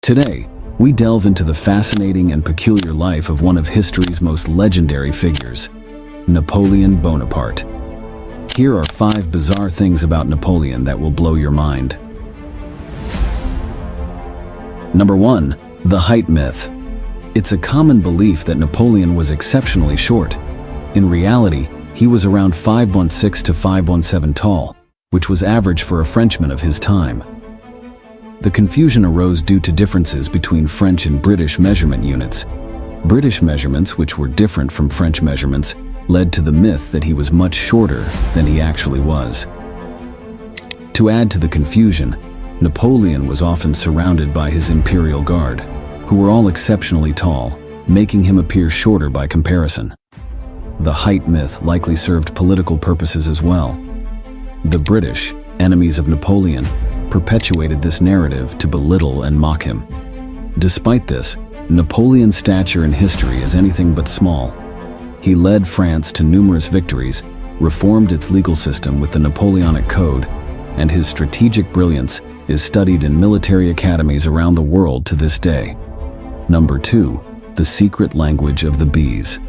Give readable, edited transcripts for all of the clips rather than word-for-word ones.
Today, we delve into the fascinating and peculiar life of one of history's most legendary figures, Napoleon Bonaparte. Here are 5 bizarre things about Napoleon that will blow your mind. Number 1. The height myth. It's a common belief that Napoleon was exceptionally short. In reality, he was around 5'16" to 5'17" tall, which was average for a Frenchman of his time. The confusion arose due to differences between French and British measurement units. British measurements, which were different from French measurements, led to the myth that he was much shorter than he actually was. To add to the confusion, Napoleon was often surrounded by his imperial guard, who were all exceptionally tall, making him appear shorter by comparison. The height myth likely served political purposes as well. The British, enemies of Napoleon, perpetuated this narrative to belittle and mock him. Despite this, Napoleon's stature in history is anything but small. He led France to numerous victories, reformed its legal system with the Napoleonic Code, and his strategic brilliance is studied in military academies around the world to this day. Number 2. The secret language of the bees.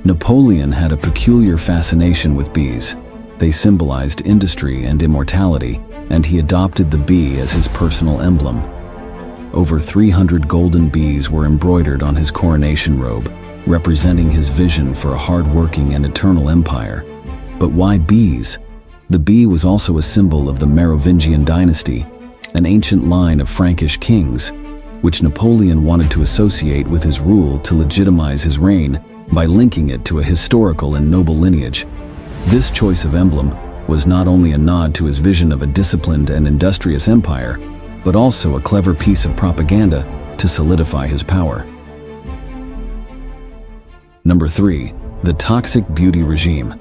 Napoleon had a peculiar fascination with bees. They symbolized industry and immortality, and he adopted the bee as his personal emblem. Over 300 golden bees were embroidered on his coronation robe, representing his vision for a hard-working and eternal empire. But why bees? The bee was also a symbol of the Merovingian dynasty, an ancient line of Frankish kings, which Napoleon wanted to associate with his rule to legitimize his reign by linking it to a historical and noble lineage. This choice of emblem was not only a nod to his vision of a disciplined and industrious empire, but also a clever piece of propaganda to solidify his power. Number 3. The toxic beauty regime.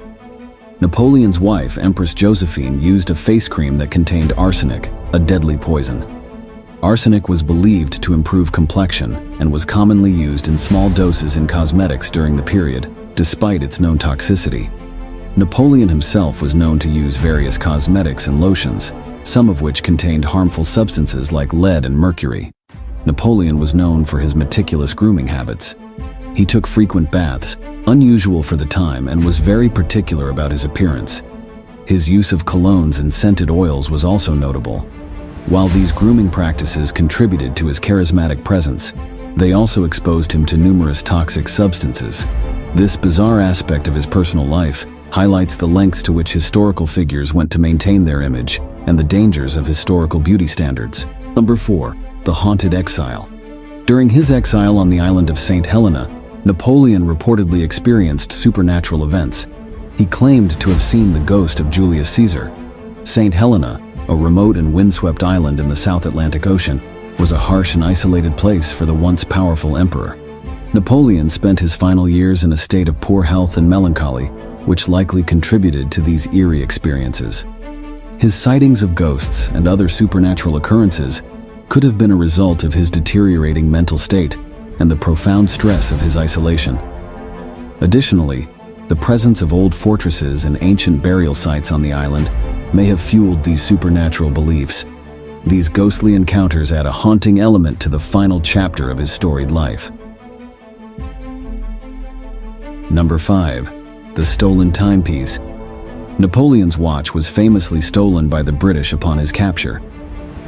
Napoleon's wife, Empress Josephine, used a face cream that contained arsenic, a deadly poison. Arsenic was believed to improve complexion and was commonly used in small doses in cosmetics during the period, despite its known toxicity. Napoleon himself was known to use various cosmetics and lotions, some of which contained harmful substances like lead and mercury. Napoleon was known for his meticulous grooming habits. He took frequent baths, unusual for the time, and was very particular about his appearance. His use of colognes and scented oils was also notable. While these grooming practices contributed to his charismatic presence, they also exposed him to numerous toxic substances. This bizarre aspect of his personal life highlights the lengths to which historical figures went to maintain their image and the dangers of historical beauty standards. Number 4. The Haunted Exile. During his exile on the island of Saint Helena, Napoleon reportedly experienced supernatural events. He claimed to have seen the ghost of Julius Caesar. Saint Helena, a remote and windswept island in the South Atlantic Ocean, was a harsh and isolated place for the once powerful emperor. Napoleon spent his final years in a state of poor health and melancholy, which likely contributed to these eerie experiences. His sightings of ghosts and other supernatural occurrences could have been a result of his deteriorating mental state and the profound stress of his isolation. Additionally, the presence of old fortresses and ancient burial sites on the island may have fueled these supernatural beliefs. These ghostly encounters add a haunting element to the final chapter of his storied life. Number 5. The Stolen Timepiece. Napoleon's watch was famously stolen by the British upon his capture.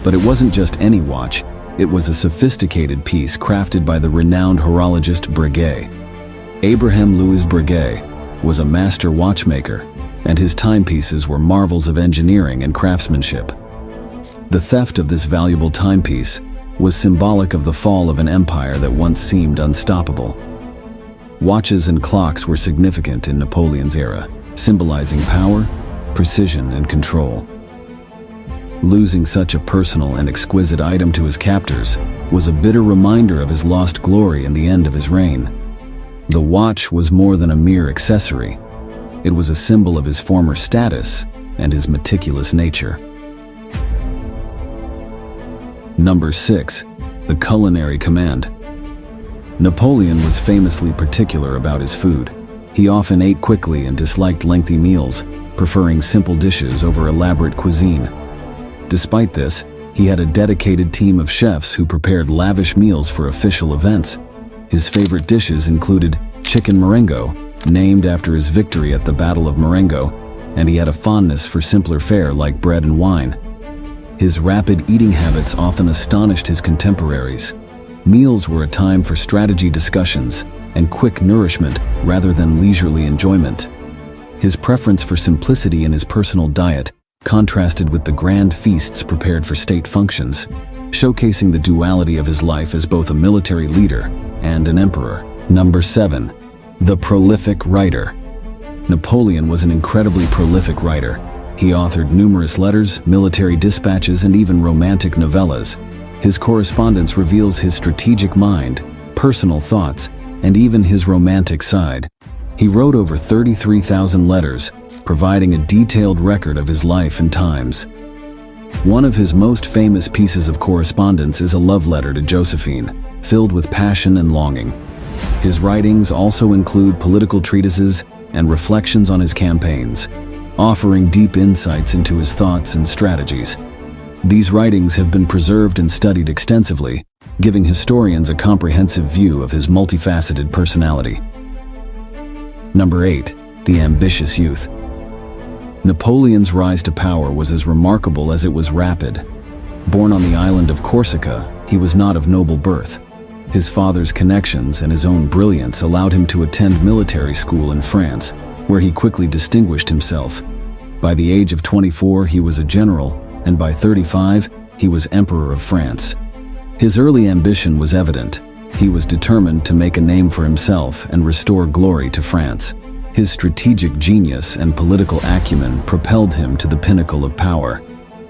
But it wasn't just any watch, it was a sophisticated piece crafted by the renowned horologist Breguet. Abraham Louis Breguet was a master watchmaker, and his timepieces were marvels of engineering and craftsmanship. The theft of this valuable timepiece was symbolic of the fall of an empire that once seemed unstoppable. Watches and clocks were significant in Napoleon's era, symbolizing power, precision, and control. Losing such a personal and exquisite item to his captors was a bitter reminder of his lost glory and the end of his reign. The watch was more than a mere accessory. It was a symbol of his former status and his meticulous nature. Number 6. The Culinary Command. Napoleon was famously particular about his food. He often ate quickly and disliked lengthy meals, preferring simple dishes over elaborate cuisine. Despite this, He had a dedicated team of chefs who prepared lavish meals for official events. His favorite dishes included chicken Marengo, named after his victory at the Battle of Marengo, and he had a fondness for simpler fare like bread and wine. His rapid eating habits often astonished his contemporaries. Meals were a time for strategy discussions and quick nourishment rather than leisurely enjoyment. His preference for simplicity in his personal diet contrasted with the grand feasts prepared for state functions, showcasing the duality of his life as both a military leader and an emperor. Number 7. The prolific writer. Napoleon was an incredibly prolific writer. He authored numerous letters, military dispatches, and even romantic novellas. His correspondence reveals his strategic mind, personal thoughts, and even his romantic side. He wrote over 33,000 letters, providing a detailed record of his life and times. One of his most famous pieces of correspondence is a love letter to Josephine, filled with passion and longing. His writings also include political treatises and reflections on his campaigns, offering deep insights into his thoughts and strategies. These writings have been preserved and studied extensively, giving historians a comprehensive view of his multifaceted personality. Number 8. The ambitious youth. Napoleon's rise to power was as remarkable as it was rapid. Born on the island of Corsica, he was not of noble birth. His father's connections and his own brilliance allowed him to attend military school in France, where he quickly distinguished himself. By the age of 24, he was a general, and by 35, he was Emperor of France. His early ambition was evident. He was determined to make a name for himself and restore glory to France. His strategic genius and political acumen propelled him to the pinnacle of power.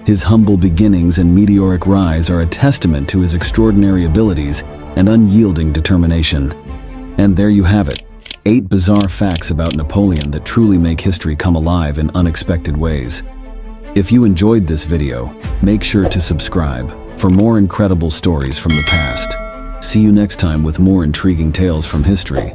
His humble beginnings and meteoric rise are a testament to his extraordinary abilities and unyielding determination. And there you have it, 8 bizarre facts about Napoleon that truly make history come alive in unexpected ways. If you enjoyed this video, make sure to subscribe for more incredible stories from the past. See you next time with more intriguing tales from history.